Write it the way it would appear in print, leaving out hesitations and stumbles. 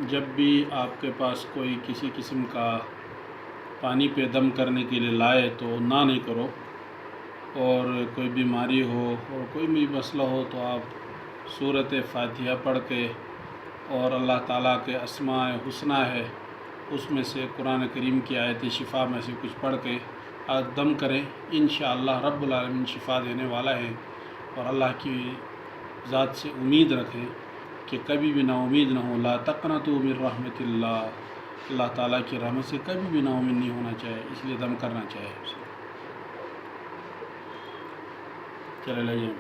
जब भी आपके पास कोई किसी किस्म का पानी पे दम करने के लिए लाए तो ना नहीं करो, और कोई बीमारी हो और कोई भी मसला हो तो आप सूरत फ़ातिहा पढ़ के और अल्लाह ताला के अस्माए हुस्ना है उसमें से कुरान करीम की आयत शिफा में से कुछ पढ़ के आप दम करें। इंशाअल्लाह रब्बुल आलमीन शिफा देने वाला है। और अल्लाह की ज़ात से उम्मीद रखें कि कभी भी नाउमीद ना हो। ला तक़नतू मिन रहमतिल्लाह, अल्लाह ताला की रहमत से कभी भी नाउमीद नहीं होना चाहिए, इसलिए दम करना चाहिए उसे। चले लगे।